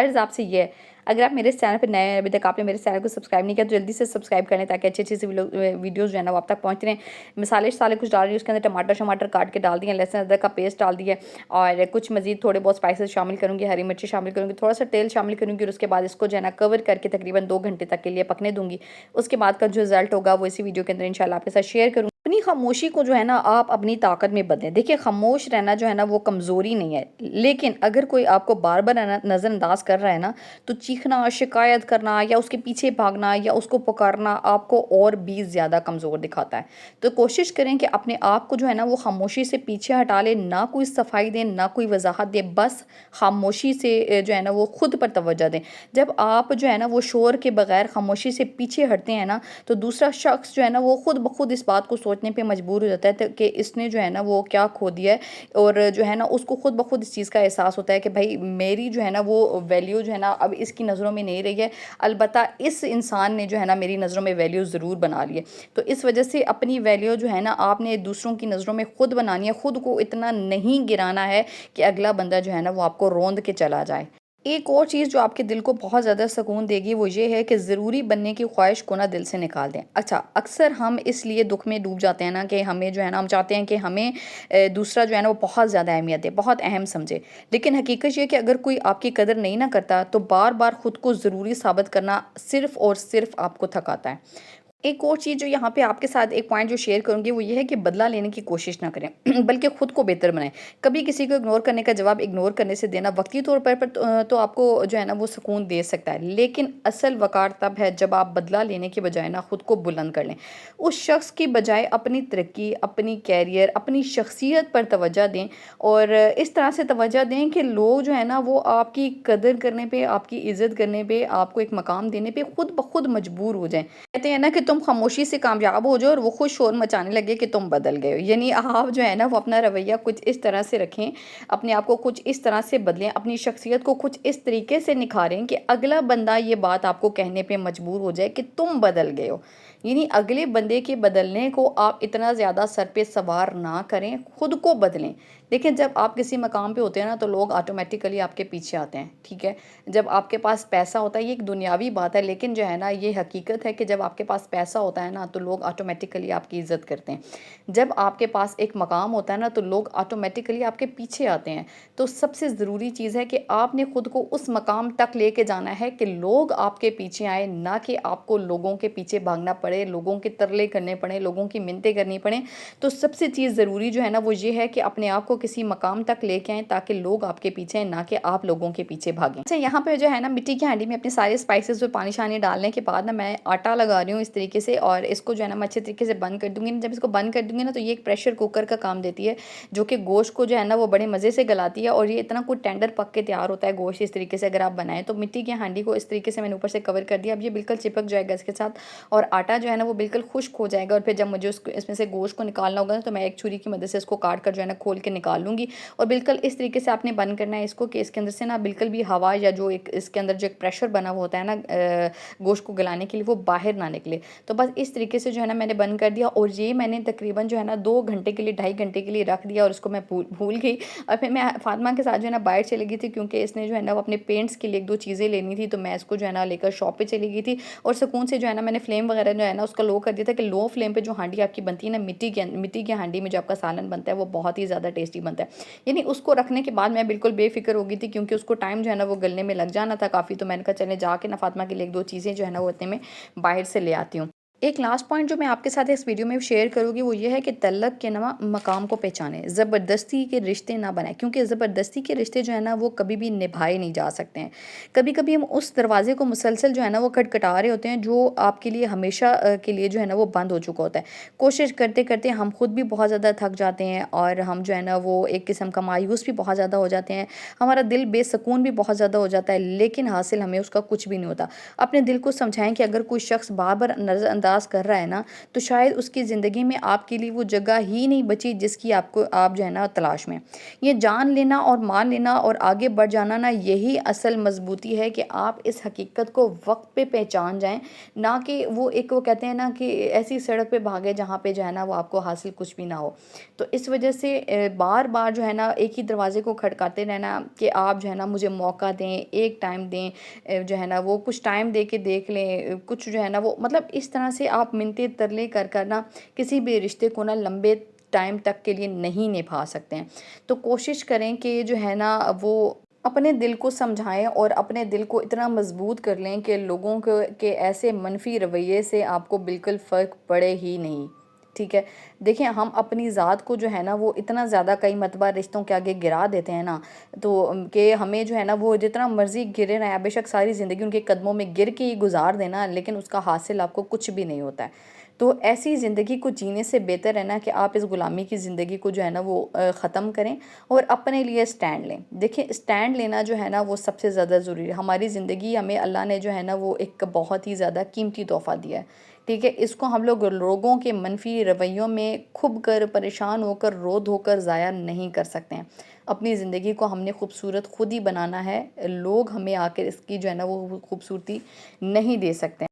عرض آپ سے یہ ہے، اگر آپ میرے چینل پہ نئے ہیں، ابھی تک آپ نے میرے چینل کو سبسکرائب نہیں کیا تو جلدی سے سبسکرائب کر لیں تاکہ اچھی اچھی سی ویڈیوز جو ہے نا وہ آپ تک پہنچتے رہیں۔ مسالے کچھ ڈال رہی ہوں، اس کے اندر ٹماٹر کاٹ کے ڈال دیے، لہسن ادرک کا پیسٹ ڈال دیا، اور کچھ مزید تھوڑے بہت اسپائسز شامل کروں گی، ہری مرچی شامل کروں گی، تھوڑا سا تیل شامل کروں گی، اور اس کے بعد اس کو جو ہے نا کور کر کے تقریباً 2 گھنٹے تک کے لیے پکنے دوں گی۔ اس کے بعد کا جو رزلٹ ہوگا وہ اسی ویڈیو کے اندر انشاءاللہ آپ کے ساتھ شیئر کروں گی۔ اپنی خاموشی کو جو ہے نا آپ اپنی طاقت میں بدلیں۔ دیکھیں، خاموش رہنا جو ہے نا وہ کمزوری نہیں ہے، لیکن اگر کوئی آپ کو بار بار نظر انداز کر رہا ہے نا تو چیخنا، شکایت کرنا یا اس کے پیچھے بھاگنا یا اس کو پکارنا آپ کو اور بھی زیادہ کمزور دکھاتا ہے۔ تو کوشش کریں کہ اپنے آپ کو جو ہے نا وہ خاموشی سے پیچھے ہٹا لیں، نہ کوئی صفائی دیں، نہ کوئی وضاحت دیں، بس خاموشی سے جو ہے نا وہ خود پر توجہ دیں۔ جب آپ جو ہے نا وہ شور کے بغیر خاموشی سے پیچھے ہٹتے ہیں نا تو دوسرا شخص جو ہے نا وہ خود بخود اس بات کو سوچنے پہ مجبور ہو جاتا ہے کہ اس نے جو ہے نا وہ کیا کھو دیا ہے، اور جو ہے نا اس کو خود بخود اس چیز کا احساس ہوتا ہے کہ بھائی میری جو ہے نا وہ ویلیو جو ہے نا اب اس کی نظروں میں نہیں رہی ہے، البتہ اس انسان نے جو ہے نا میری نظروں میں ویلیو ضرور بنا لی ہے۔ تو اس وجہ سے اپنی ویلیو جو ہے نا آپ نے دوسروں کی نظروں میں خود بنانی ہے، خود کو اتنا نہیں گرانا ہے کہ اگلا بندہ جو ہے نا وہ آپ کو روند کے چلا جائے۔ ایک اور چیز جو آپ کے دل کو بہت زیادہ سکون دے گی وہ یہ ہے کہ ضروری بننے کی خواہش کو نا دل سے نکال دیں۔ اچھا، اکثر ہم اس لیے دکھ میں ڈوب جاتے ہیں نا کہ ہمیں جو ہے نا ہم چاہتے ہیں کہ ہمیں دوسرا جو ہے نا وہ بہت زیادہ اہمیت دے، بہت اہم سمجھے، لیکن حقیقت یہ ہے کہ اگر کوئی آپ کی قدر نہیں نہ کرتا تو بار بار خود کو ضروری ثابت کرنا صرف اور صرف آپ کو تھکاتا ہے۔ ایک اور چیز جو یہاں پہ آپ کے ساتھ ایک پوائنٹ جو شیئر کروں گی وہ یہ ہے کہ بدلہ لینے کی کوشش نہ کریں بلکہ خود کو بہتر بنائیں۔ کبھی کسی کو اگنور کرنے کا جواب اگنور کرنے سے دینا وقتی طور پر تو آپ کو جو ہے نا وہ سکون دے سکتا ہے، لیکن اصل وقار تب ہے جب آپ بدلہ لینے کے بجائے نا خود کو بلند کر لیں۔ اس شخص کی بجائے اپنی ترقی، اپنی کیریئر، اپنی شخصیت پر توجہ دیں، اور اس طرح سے توجہ دیں کہ لوگ جو ہے نا وہ آپ کی قدر کرنے پہ، آپ کی عزت کرنے پہ، آپ کو ایک مقام دینے پہ خود بخود مجبور ہو جائیں۔ کہتے ہیں نا کہ تم خاموشی سے کامیاب ہو جاؤ اور وہ خود شور مچانے لگے کہ تم بدل گئے ہو، یعنی آپ جو ہے نا وہ اپنا رویہ کچھ اس طرح سے رکھیں، اپنے آپ کو کچھ اس طرح سے بدلیں، اپنی شخصیت کو کچھ اس طریقے سے نکھاریں کہ اگلا بندہ یہ بات آپ کو کہنے پہ مجبور ہو جائے کہ تم بدل گئے ہو۔ یعنی اگلے بندے کے بدلنے کو آپ اتنا زیادہ سر پہ سوار نہ کریں، خود کو بدلیں۔ دیکھیں، جب آپ کسی مقام پہ ہوتے ہیں نا تو لوگ آٹومیٹیکلی آپ کے پیچھے آتے ہیں، ٹھیک ہے؟ جب آپ کے پاس پیسہ ہوتا ہے، یہ ایک دنیاوی بات ہے، لیکن جو ہے نا یہ حقیقت ہے کہ جب آپ کے پاس پیسہ ہوتا ہے نا تو لوگ آٹومیٹیکلی آپ کی عزت کرتے ہیں۔ جب آپ کے پاس ایک مقام ہوتا ہے نا تو لوگ آٹومیٹیکلی آپ کے پیچھے آتے ہیں۔ تو سب سے ضروری چیز ہے کہ آپ نے خود کو اس مقام تک لے کے جانا ہے کہ لوگ آپ کے پیچھے آئیں، نہ کہ آپ کو لوگوں کے پیچھے بھاگنا پڑے، لوگوں کے ترلے کرنے پڑیں، لوگوں کی منتیں کرنی پڑیں۔ تو سب سے چیز ضروری جو ہے نا وہ یہ ہے کہ اپنے آپ کو کسی مقام تک لے کے آئیں تاکہ لوگ آپ کے پیچھے آئیں، نہ کہ آپ لوگوں کے پیچھے بھاگیں۔ اچھا، یہاں پہ جو ہے نا مٹی کی ہانڈی میں اپنے سارے اسپائسز اور پانی شانی ڈالنے کے بعد نا میں آٹا لگا رہی ہوں اس طریقے سے، اور اس کو جو ہے نا میں اچھے طریقے سے بند کر دوں گی۔ جب اس کو بند کر دوں گی نا تو یہ ایک پریشر کوکر کا کام دیتی ہے جو کہ گوشت کو جو ہے نا وہ بڑے مزے سے گلاتی ہے، اور یہ اتنا کوئی ٹینڈر پک کے تیار ہوتا ہے گوشت اس طریقے سے اگر آپ بنائیں تو۔ مٹی کی ہانڈی کو اس طریقے سے میں نے اوپر سے کور کر دیا، اب یہ بالکل چپک جائے گا اس کے ساتھ، اور آٹا جو ہے نا وہ بالکل خشک ہو جائے گا، اور پھر جب مجھے اس میں سے گوشت کو نکالنا ہوگا تو میں ایک چھری کی مدد سے اس کو کاٹ کر جو ہے نا کھول کے نکال لوں گی، اور بالکل اس طریقے سے آپ نے بند کرنا ہے اس کو کہ اس کے اندر سے نا بالکل بھی ہوا یا جو ایک اس کے اندر جو ایک پریشر بنا ہوا ہوتا ہے نا گوشت کو گلانے کے لیے وہ باہر نہ نکلے۔ تو بس اس طریقے سے جو ہے نا میں نے بند کر دیا، اور یہ میں نے تقریباً جو ہے نا 2 گھنٹے کے لیے 2.5 گھنٹے کے لیے رکھ دیا، اور اس کو میں بھول گئی، اور پھر میں فاطمہ کے ساتھ جو ہے نا باہر چلی گئی تھی کیونکہ اس نے جو ہے نا وہ اپنے پینٹس کے لیے 1-2 چیزیں لینی تھی، تو میں اس کو جو ہے نا لے کر شاپ پہ چلی گئی تھی، اور سکون سے جو ہے نا میں نے فلیم وغیرہ جو ہے نا اس کا لو کر دیا تھا کہ لو فلیم پہ جو ہانڈی آپ کی بنتی ہے نا مٹی کی ہانڈی میں جو آپ کا سالن بنتا ہے وہ بہت ہی زیادہ ٹیسٹی بنتا ہے۔ یعنی اس کو رکھنے کے بعد میں بالکل بے فکر ہو گئی تھی کیونکہ اس کو ٹائم جو ہے نا وہ گلنے میں لگ جانا تھا کافی، تو میں نے کہا چلے جا کے نا فاطمہ کے لیے 1-2 چیزیں جو ہے نا وہ اتنے میں باہر سے لے آتی ہوں۔ ایک لاسٹ پوائنٹ جو میں آپ کے ساتھ اس ویڈیو میں شیئر کروں گی وہ یہ ہے کہ تعلق کے نوا مقام کو پہچانیں، زبردستی کے رشتے نہ بنائیں، کیونکہ زبردستی کے رشتے جو ہے نا وہ کبھی بھی نبھائے نہیں جا سکتے ہیں۔ کبھی کبھی ہم اس دروازے کو مسلسل جو ہے نا وہ کھٹکھٹا رہے ہوتے ہیں جو آپ کے لیے ہمیشہ کے لیے جو ہے نا وہ بند ہو چکا ہوتا ہے۔ کوشش کرتے کرتے ہم خود بھی بہت زیادہ تھک جاتے ہیں، اور ہم جو ہے نا وہ ایک قسم کا مایوس بھی بہت زیادہ ہو جاتے ہیں، ہمارا دل بے سکون بھی بہت زیادہ ہو جاتا ہے، لیکن حاصل ہمیں اس کا کچھ بھی نہیں ہوتا۔ اپنے دل کو سمجھائیں کہ اگر کوئی شخص بار بار نظر انداز برداشت کر رہا ہے نا تو شاید اس کی زندگی میں آپ کے لیے وہ جگہ ہی نہیں بچی جس کی آپ جو ہے نا تلاش میں. یہ جان لینا اور مان لینا اور آگے بڑھ جانا نا یہی اصل مضبوطی ہے کہ آپ اس حقیقت کو وقت پہ پہچان جائیں، نہ کہ وہ کہتے ہیں نا کہ ایسی سڑک پہ بھاگے جہاں پہ جو ہے نا وہ آپ کو حاصل کچھ بھی نہ ہو. تو اس وجہ سے بار بار جو ہے نا ایک ہی دروازے کو کھٹکاتے رہنا کہ آپ جو ہے نا مجھے موقع دیں، ایک ٹائم دیں، جو ہے نا وہ کچھ ٹائم دے کے دیکھ لیں، کچھ جو ہے نا وہ مطلب اس طرح سے آپ منتیں ترلے کر نا کسی بھی رشتے کو نا لمبے ٹائم تک کے لیے نہیں نبھا سکتے ہیں. تو کوشش کریں کہ جو ہے نا وہ اپنے دل کو سمجھائیں اور اپنے دل کو اتنا مضبوط کر لیں کہ لوگوں کے ایسے منفی رویے سے آپ کو بالکل فرق پڑے ہی نہیں. ٹھیک ہے. دیکھیں ہم اپنی ذات کو جو ہے نا وہ اتنا زیادہ کئی مرتبہ رشتوں کے آگے گرا دیتے ہیں نا تو کہ ہمیں جو ہے نا وہ جتنا مرضی گرے رہے ہیں، بے شک ساری زندگی ان کے قدموں میں گر کے ہی گزار دینا، لیکن اس کا حاصل آپ کو کچھ بھی نہیں ہوتا ہے. تو ایسی زندگی کو جینے سے بہتر ہے نا کہ آپ اس غلامی کی زندگی کو جو ہے نا وہ ختم کریں اور اپنے لیے سٹینڈ لیں. دیکھیں سٹینڈ لینا جو ہے نا وہ سب سے زیادہ ضروری ہے. ہماری زندگی ہمیں اللہ نے جو ہے نا وہ ایک بہت ہی زیادہ قیمتی تحفہ دیا ہے. ٹھیک ہے. اس کو ہم لوگوں کے منفی رویوں میں کھب کر پریشان ہو کر رو دھو کر ضائع نہیں کر سکتے ہیں. اپنی زندگی کو ہم نے خوبصورت خود ہی بنانا ہے، لوگ ہمیں آ کر اس کی جو ہے نا وہ خوبصورتی نہیں دے سکتے ہیں.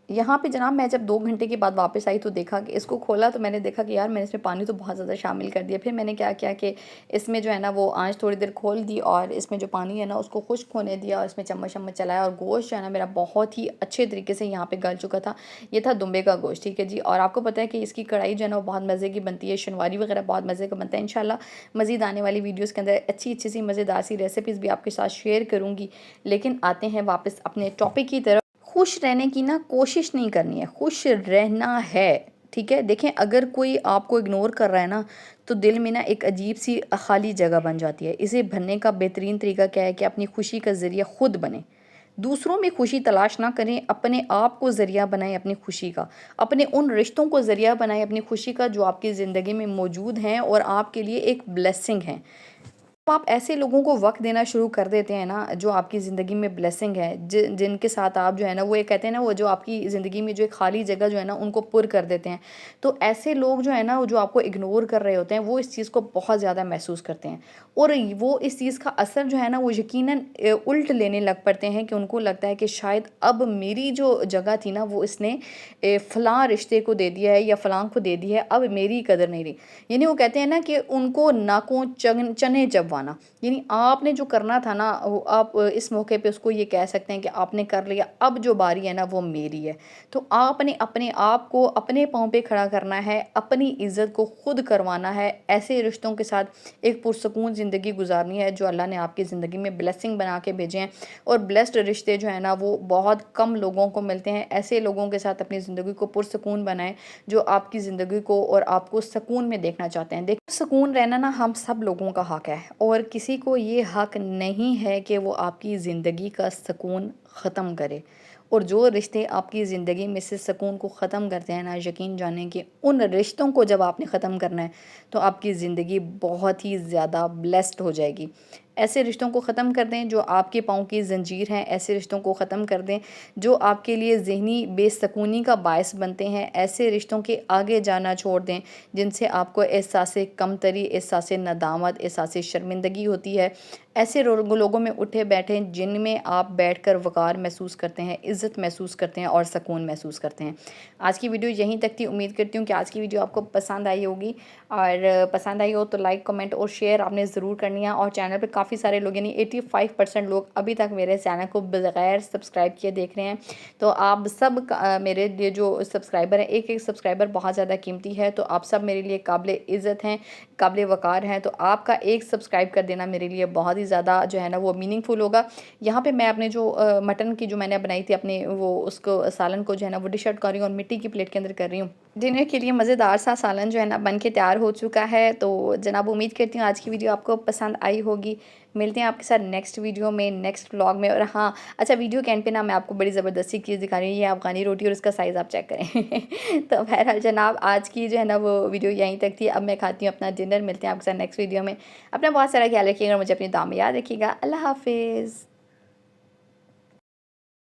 یہاں پہ جناب میں جب 2 گھنٹے کے بعد واپس آئی تو دیکھا کہ اس کو کھولا تو میں نے دیکھا کہ یار میں نے اس میں پانی تو بہت زیادہ شامل کر دیا. پھر میں نے کیا کیا کہ اس میں جو ہے نا وہ آنچ تھوڑی دیر کھول دی اور اس میں جو پانی ہے نا اس کو خشک ہونے دیا اور اس میں چمچ چلایا اور گوشت جو ہے نا میرا بہت ہی اچھے طریقے سے یہاں پہ گل چکا تھا. یہ تھا دمبے کا گوشت. ٹھیک ہے جی. اور آپ کو پتہ ہے کہ اس کی کڑھائی جو ہے نا وہ بہت مزے کی بنتی ہے، شنواری وغیرہ بہت مزے کا بنتا ہے. انشاءاللہ مزید آنے والی ویڈیوز کے اندر اچھی سی مزیدار سی ریسیپیز بھی آپ کے ساتھ شیئر کروں گی. لیکن آتے ہیں واپس اپنے ٹاپک کی طرف. خوش رہنے کی نا کوشش نہیں کرنی ہے، خوش رہنا ہے. ٹھیک ہے. دیکھیں اگر کوئی آپ کو اگنور کر رہا ہے نا تو دل میں نا ایک عجیب سی خالی جگہ بن جاتی ہے. اسے بھرنے کا بہترین طریقہ کیا ہے کہ اپنی خوشی کا ذریعہ خود بنیں. دوسروں میں خوشی تلاش نہ کریں، اپنے آپ کو ذریعہ بنائیں اپنی خوشی کا. اپنے ان رشتوں کو ذریعہ بنائیں اپنی خوشی کا جو آپ کی زندگی میں موجود ہیں اور آپ کے لیے ایک بلیسنگ ہیں. آپ ایسے لوگوں کو وقت دینا شروع کر دیتے ہیں نا جو آپ کی زندگی میں بلیسنگ ہے، جن کے ساتھ آپ جو ہے نا وہ یہ کہتے ہیں نا وہ جو آپ کی زندگی میں جو ایک خالی جگہ جو ہے نا ان کو پر کر دیتے ہیں. تو ایسے لوگ جو ہے نا جو آپ کو اگنور کر رہے ہوتے ہیں وہ اس چیز کو بہت زیادہ محسوس کرتے ہیں اور وہ اس چیز کا اثر جو ہے نا وہ یقیناً الٹ لینے لگ پڑتے ہیں کہ ان کو لگتا ہے کہ شاید اب میری جو جگہ تھی نا وہ اس نے فلاں رشتے کو دے دیا ہے یا فلاں کو دے دی ہے، اب میری قدر نہیں رہی. یعنی وہ کہتے ہیں نا کہ ان کو ناکوں چنے چبوانا. یعنی آپ نے جو کرنا تھا نا آپ اس موقع پہ اس کو یہ کہہ سکتے ہیں کہ آپ نے کر لیا، اب جو باری ہے نا وہ میری ہے. تو آپ نے اپنے آپ کو اپنے پاؤں پہ کھڑا کرنا ہے، اپنی عزت کو خود کروانا ہے. ایسے رشتوں کے ساتھ ایک پرسکون زندگی گزارنی ہے جو اللہ نے آپ کی زندگی میں بلیسنگ بنا کے بھیجے ہیں. اور بلیسڈ رشتے جو ہیں نا وہ بہت کم لوگوں کو ملتے ہیں. ایسے لوگوں کے ساتھ اپنی زندگی کو پرسکون بنائیں جو آپ کی زندگی کو اور آپ کو سکون میں دیکھنا چاہتے ہیں. دیکھیں سکون رہنا نا ہم سب لوگوں کا حق ہے اور کسی کو یہ حق نہیں ہے کہ وہ آپ کی زندگی کا سکون ختم کرے. اور جو رشتے آپ کی زندگی میں سے سکون کو ختم کرتے ہیں نا یقین جانیں کہ ان رشتوں کو جب آپ نے ختم کرنا ہے تو آپ کی زندگی بہت ہی زیادہ بلیسڈ ہو جائے گی. ایسے رشتوں کو ختم کر دیں جو آپ کے پاؤں کی زنجیر ہیں. ایسے رشتوں کو ختم کر دیں جو آپ کے لیے ذہنی بے سکونی کا باعث بنتے ہیں. ایسے رشتوں کے آگے جانا چھوڑ دیں جن سے آپ کو احساس کمتری، احساس ندامت، احساس شرمندگی ہوتی ہے. ایسے لوگوں میں اٹھے بیٹھیں جن میں آپ بیٹھ کر وقار محسوس کرتے ہیں، عزت محسوس کرتے ہیں اور سکون محسوس کرتے ہیں. آج کی ویڈیو یہیں تک تھی. امید کرتی ہوں کہ آج کی ویڈیو آپ کو پسند آئی ہوگی اور پسند آئی ہو تو لائک، کمنٹ اور شیئر آپ نے ضرور کرنی ہے. اور چینل پہ کافی سارے لوگ یعنی 85% لوگ ابھی تک میرے چینل کو بغیر سبسکرائب کیے دیکھ رہے ہیں. تو آپ سب میرے لیے جو سبسکرائبر ہیں، ایک سبسکرائبر بہت زیادہ قیمتی ہے. تو آپ سب میرے لیے قابل عزت ہیں، قابل وقار ہیں. تو آپ کا ایک سبسکرائب کر دینا میرے لیے بہت ہی زیادہ جو ہے نا وہ میننگ فل ہوگا. یہاں پہ میں اپنے جو مٹن کی جو میں نے بنائی تھی اپنے وہ اس کو سالن کو جو ہے نا وہ ڈش آؤٹ کر رہی ہوں اور مٹی کی پلیٹ کے اندر کر رہی ہوں. ڈنر کے لیے مزیدار سا سالن جو ہے نا بن کے تیار ہو چکا ہے. تو جناب امید کرتی ہوں آج کی ویڈیو آپ کو پسند آئی ہوگی. ملتے ہیں آپ کے ساتھ نیکسٹ ویڈیو میں، نیکسٹ ولاگ میں. اور ہاں اچھا ویڈیو کے اینڈ پہ نا میں آپ کو بڑی زبردستی چیز دکھا رہی ہوں. یہ افغانی روٹی اور اس کا سائز آپ چیک کریں. تو بہرحال جناب آج کی جو ہے نا وہ ویڈیو یہیں تک تھی. اب میں کھاتی ہوں اپنا ڈنر. ملتے ہیں آپ کے ساتھ نیکسٹ ویڈیو میں. اپنا بہت سارا خیال رکھیے گا، مجھے اپنی دعا میں یاد رکھیے گا. اللہ حافظ.